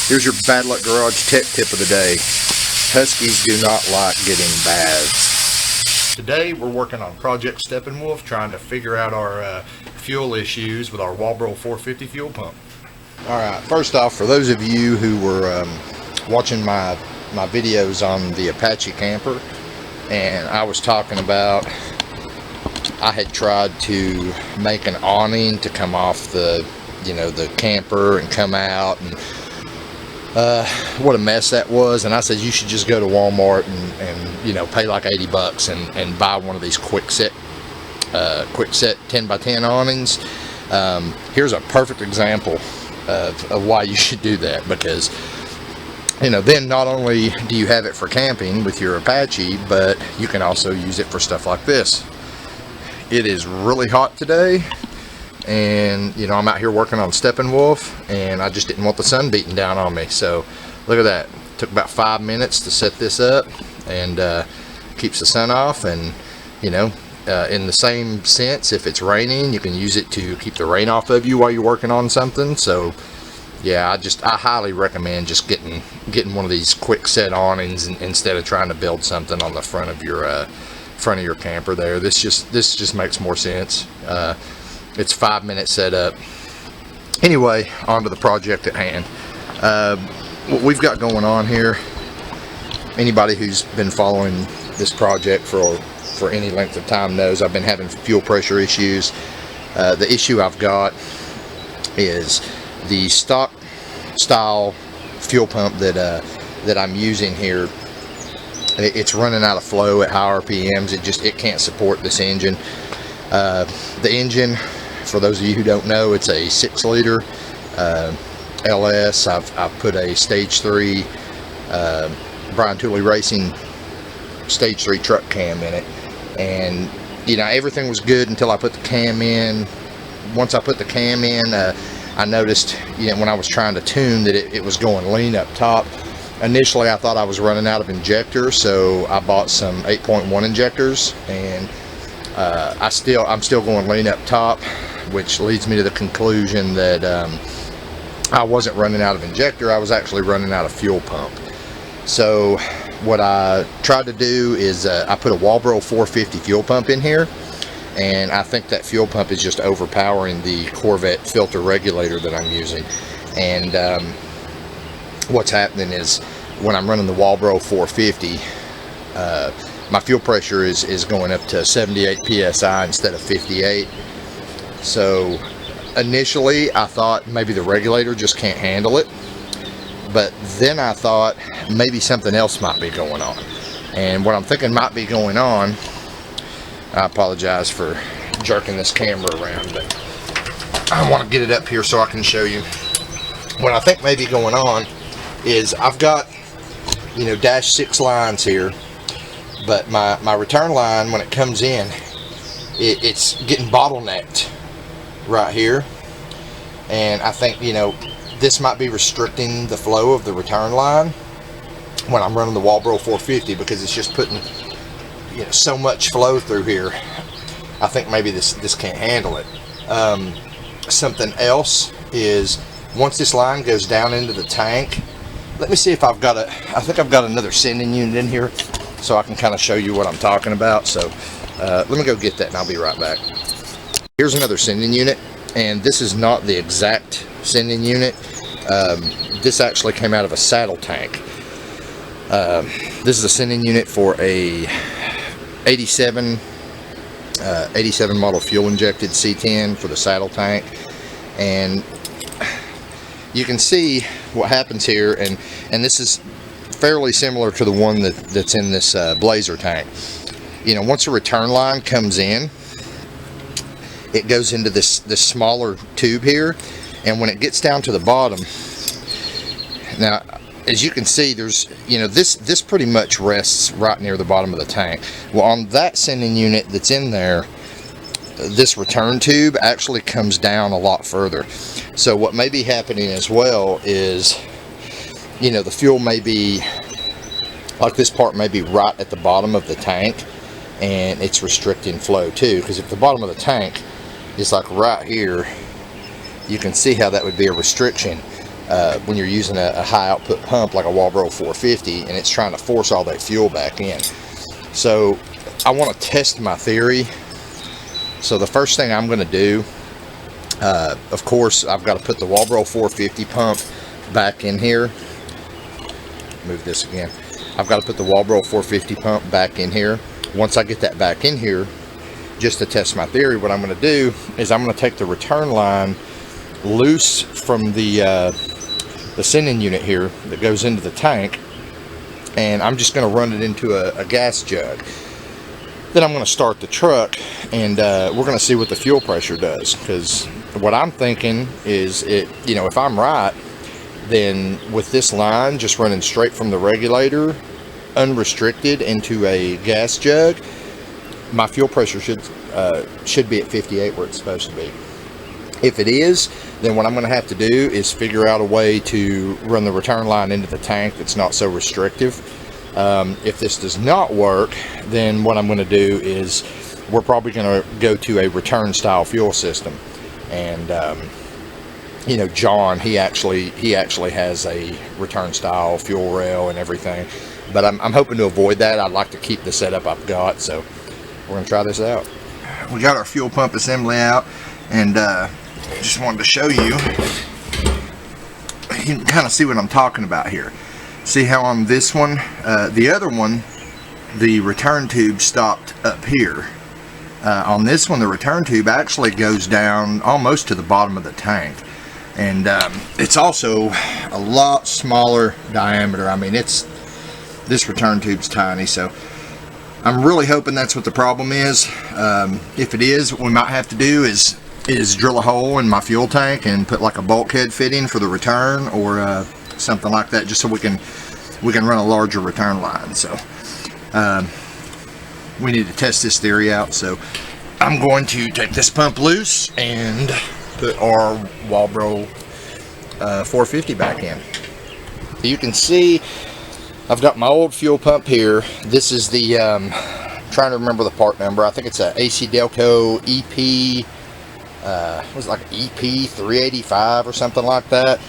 Here's your Bad Luck Garage tech tip of the day. Huskies do not like getting baths. Today we're working on Project Steppenwolf, trying to figure out our fuel issues with our Walbro 450 fuel pump. Alright, first off, for those of you who were watching my videos on the Apache camper, and I was talking about I had tried to make an awning to come off the camper and come out, and what a mess that was. And I said you should just go to Walmart and pay like 80 bucks and buy one of these quick set 10 by 10 awnings. Here's a perfect example of why you should do that, because then not only do you have it for camping with your Apache, but you can also use it for stuff like this. It is really hot today, and I'm out here working on Steppenwolf, and I just didn't want the sun beating down on me. So look at that. It took about 5 minutes to set this up, and keeps the sun off. And in the same sense, if it's raining, you can use it to keep the rain off of you while you're working on something. So yeah, I highly recommend just getting one of these quick set awnings instead of trying to build something on the front of your camper there. This just makes more sense. It's 5 minute setup. Anyway, on to the project at hand. What we've got going on here, anybody who's been following this project for any length of time knows I've been having fuel pressure issues. The issue I've got is the stock style fuel pump that I'm using here. It's running out of flow at high RPMs. It can't support this engine. The engine, for those of you who don't know, it's a 6-liter LS. I've put a stage 3 Brian Tooley Racing stage 3 truck cam in it, and everything was good until I put the cam in. Once I put the cam in, I noticed when I was trying to tune that it was going lean up top. Initially I thought I was running out of injectors, so I bought some 8.1 injectors, and I'm still going lean up top, which leads me to the conclusion that I wasn't running out of injector, I was actually running out of fuel pump. So what I tried to do is I put a Walbro 450 fuel pump in here, and I think that fuel pump is just overpowering the Corvette filter regulator that I'm using. And what's happening is when I'm running the Walbro 450, my fuel pressure is going up to 78 psi instead of 58. So initially I thought maybe the regulator just can't handle it, but then I thought maybe something else might be going on. And what I'm thinking might be going on, I apologize for jerking this camera around, but I want to get it up here so I can show you. What I think may be going on is I've got dash 6 lines here, but my return line, when it comes in, it's getting bottlenecked right here, and I think this might be restricting the flow of the return line when I'm running the Walbro 450, because it's just putting so much flow through here. I think maybe this can't handle it. Something else is, once this line goes down into the tank, let me see if I think I've got another sending unit in here so I can kind of show you what I'm talking about. So let me go get that and I'll be right back. Here's another sending unit, and this is not the exact sending unit. This actually came out of a saddle tank. This is a sending unit for a 87 model fuel injected C10 for the saddle tank, and you can see what happens here, and this is fairly similar to the one that's in this Blazer tank. Once a return line comes in, it goes into this smaller tube here, and when it gets down to the bottom, now as you can see, there's this pretty much rests right near the bottom of the tank. Well, on that sending unit that's in there, this return tube actually comes down a lot further. So what may be happening as well is the fuel may be like, this part may be right at the bottom of the tank, and it's restricting flow too, because if the bottom of the tank is like right here, you can see how that would be a restriction. when you're using a high output pump like a Walbro 450, and it's trying to force all that fuel back in. So I want to test my theory. So the first thing I'm going to do, of course, I've got to put the Walbro 450 pump back in here. Move this again. I've got to put the Walbro 450 pump back in here. Once I get that back in here, just to test my theory, what I'm going to do is I'm going to take the return line loose from the sending unit here that goes into the tank, and I'm just going to run it into a gas jug. Then I'm going to start the truck, and we're going to see what the fuel pressure does, because what I'm thinking is, if I'm right, then with this line just running straight from the regulator unrestricted into a gas jug, my fuel pressure should be at 58 where it's supposed to be. If it is, then what I'm going to have to do is figure out a way to run the return line into the tank that's not so restrictive. If this does not work, then what I'm going to do is we're probably going to go to a return style fuel system. And John, he actually has a return style fuel rail and everything, but I'm hoping to avoid that. I'd like to keep the setup I've got, so we're going to try this out. We got our fuel pump assembly out, and just wanted to show you. You can kind of see what I'm talking about here. See how on this one, the other one, the return tube stopped up here. On this one, the return tube actually goes down almost to the bottom of the tank, and it's also a lot smaller diameter. I mean, this return tube's tiny, so I'm really hoping that's what the problem is. If it is, what we might have to do is drill a hole in my fuel tank and put like a bulkhead fitting for the return, or something like that, just so we can run a larger return line. So we need to test this theory out. So I'm going to take this pump loose and put our Walbro 450 back in. You can see I've got my old fuel pump here. This is the trying to remember the part number. I think it's a AC Delco EP was like EP 385 or something like that.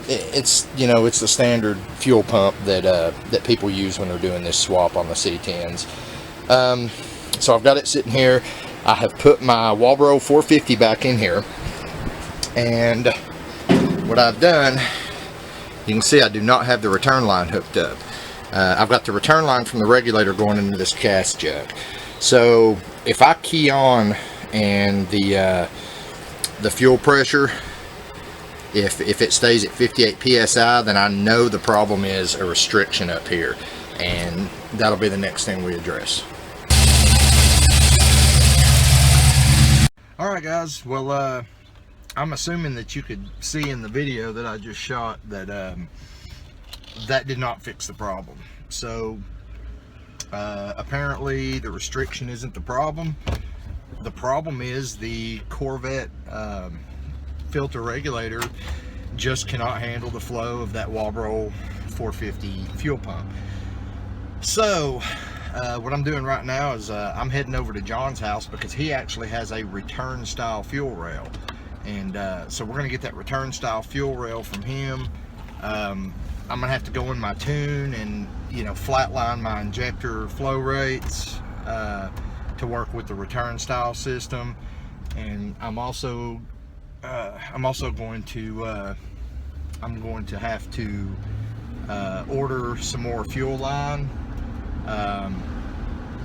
It's it's the standard fuel pump that people use when they're doing this swap on the C10s. So I've got it sitting here. I have put my Walbro 450 back in here, and what I've done, you can see I do not have the return line hooked up. I've got the return line from the regulator going into this gas jug. So if I key on and the fuel pressure, if it stays at 58 psi, then I know the problem is a restriction up here, and that'll be the next thing we address. Alright guys, well I'm assuming that you could see in the video that I just shot that that did not fix the problem. So apparently the restriction isn't the problem. The problem is the Corvette filter regulator just cannot handle the flow of that Walbro 450 fuel pump. So what I'm doing right now is I'm heading over to John's house, because he actually has a return style fuel rail, and so we're gonna get that return style fuel rail from him. I'm gonna have to go in my tune and flatline my injector flow rates to work with the return style system, and I'm also going to have to order some more fuel line.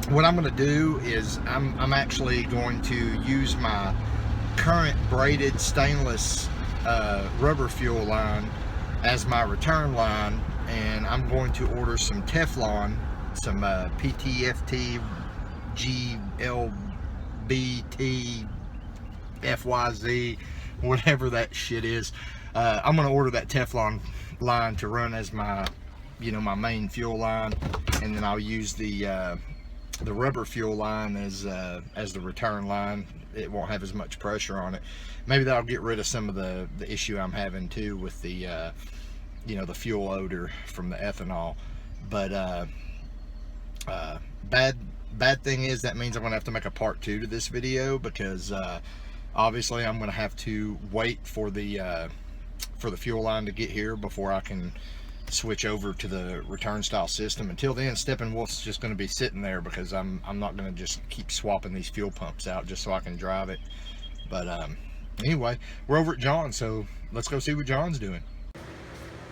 What I'm going to do is I'm actually going to use my current braided stainless rubber fuel line as my return line, and I'm going to order some Teflon, some PTFT GLBT FYZ, whatever that shit is. I'm going to order that Teflon line to run as my my main fuel line, and then I'll use the rubber fuel line as the return line. It won't have as much pressure on it. Maybe that'll get rid of some of the issue I'm having too with the the fuel odor from the ethanol. But bad thing is, that means I'm gonna have to make a part 2 to this video, because obviously I'm gonna have to wait for the for the fuel line to get here before I can switch over to the return style system. Until then, Steppenwolf's just going to be sitting there because I'm not going to just keep swapping these fuel pumps out just so I can drive it. But anyway, we're over at John, so let's go see what John's doing.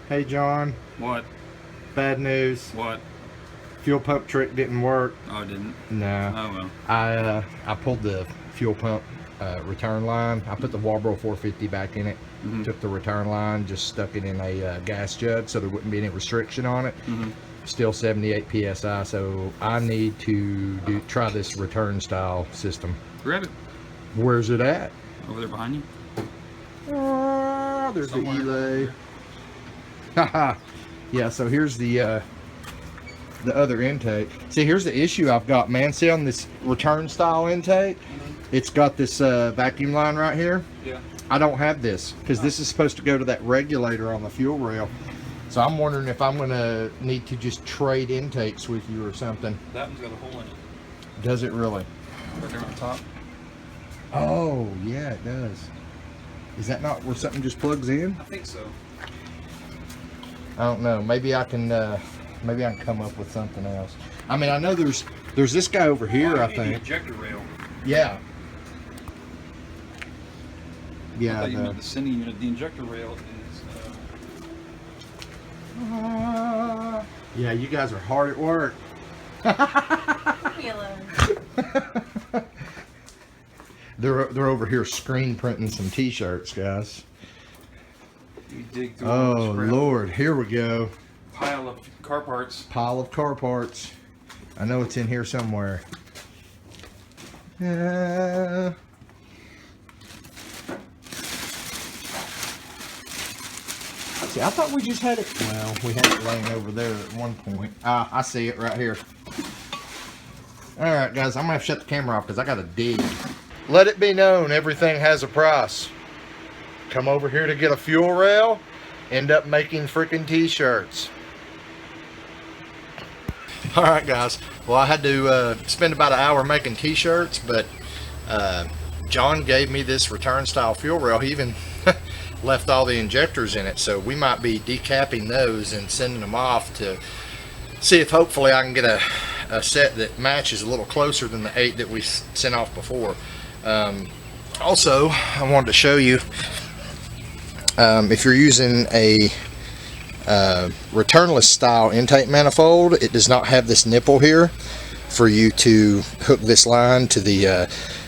Hey John. What? Bad news. What? Fuel pump trick didn't work. Oh, it didn't? No. Oh well. I pulled the fuel pump return line. I put the Walbro 450 back in it. Took the return line, just stuck it in a gas jug so there wouldn't be any restriction on it. Still 78 psi, so I need to try this return style system. Grab it. Where's it at? Over there behind you. Oh, there's Somewhere. the relay. Haha. Yeah, so here's the other intake. See, here's the issue I've got, man. See on this return style intake, it's got this vacuum line right here. Yeah. I don't have this because this is supposed to go to that regulator on the fuel rail. So I'm wondering if I'm gonna need to just trade intakes with you or something. That one's got a hole in it. Does it really? Right there on top. Oh yeah, it does. Is that not where something just plugs in? I think so. I don't know. Maybe I can come up with something else. I mean, I know there's this guy over here. I The think. ejector rail. Yeah. I Yeah. thought you meant the sending unit. The injector rail is. Yeah, you guys are hard at work. Leave me alone. They're over here screen printing some t-shirts, guys. You dig through all Oh this crap. Lord, here we go. Pile of car parts. Pile of car parts. I know it's in here somewhere. See, I thought we just had it. Well, we had it laying over there at one point. Ah, I see it right here. All right, guys, I'm gonna have to shut the camera off because I gotta dig. Let it be known, everything has a price. Come over here to get a fuel rail, end up making freaking t-shirts. All right, guys. Well, I had to spend about an hour making t-shirts, but John gave me this return style fuel rail. He even left all the injectors in it, so we might be decapping those and sending them off to see if hopefully I can get a set that matches a little closer than the 8 that we sent off before. Also, I wanted to show you, if you're using a returnless style intake manifold, it does not have this nipple here for you to hook this line to the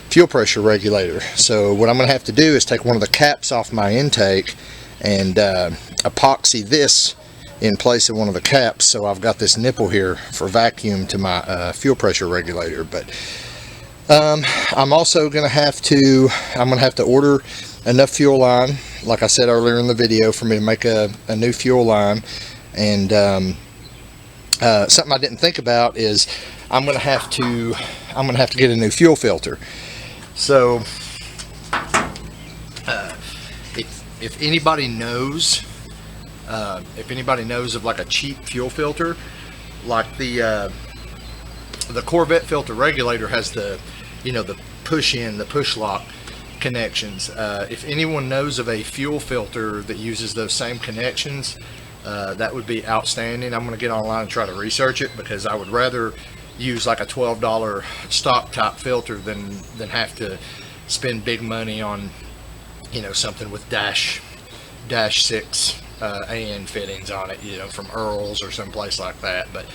fuel pressure regulator. So what I'm going to have to do is take one of the caps off my intake and epoxy this in place of one of the caps, so I've got this nipple here for vacuum to my fuel pressure regulator. But I'm also going to have to order enough fuel line, like I said earlier in the video, for me to make a new fuel line. And something I didn't think about is I'm going to have to get a new fuel filter. So if anybody knows of like a cheap fuel filter, like the Corvette filter regulator has the push lock connections. If anyone knows of a fuel filter that uses those same connections, that would be outstanding. I'm going to get online and try to research it, because I would rather use like a $12 stock type filter than have to spend big money on something with dash 6 AN fittings on it, from Earl's or someplace like that. But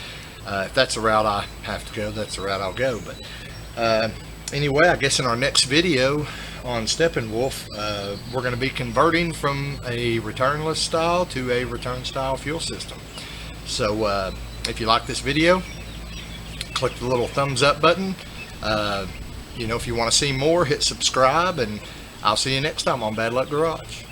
if that's the route I have to go, that's the route I'll go. But anyway, I guess in our next video on Steppenwolf, we're going to be converting from a returnless style to a return style fuel system. So if you like this video, click the little thumbs up button. If you want to see more, hit subscribe, and I'll see you next time on Bad Luck Garage.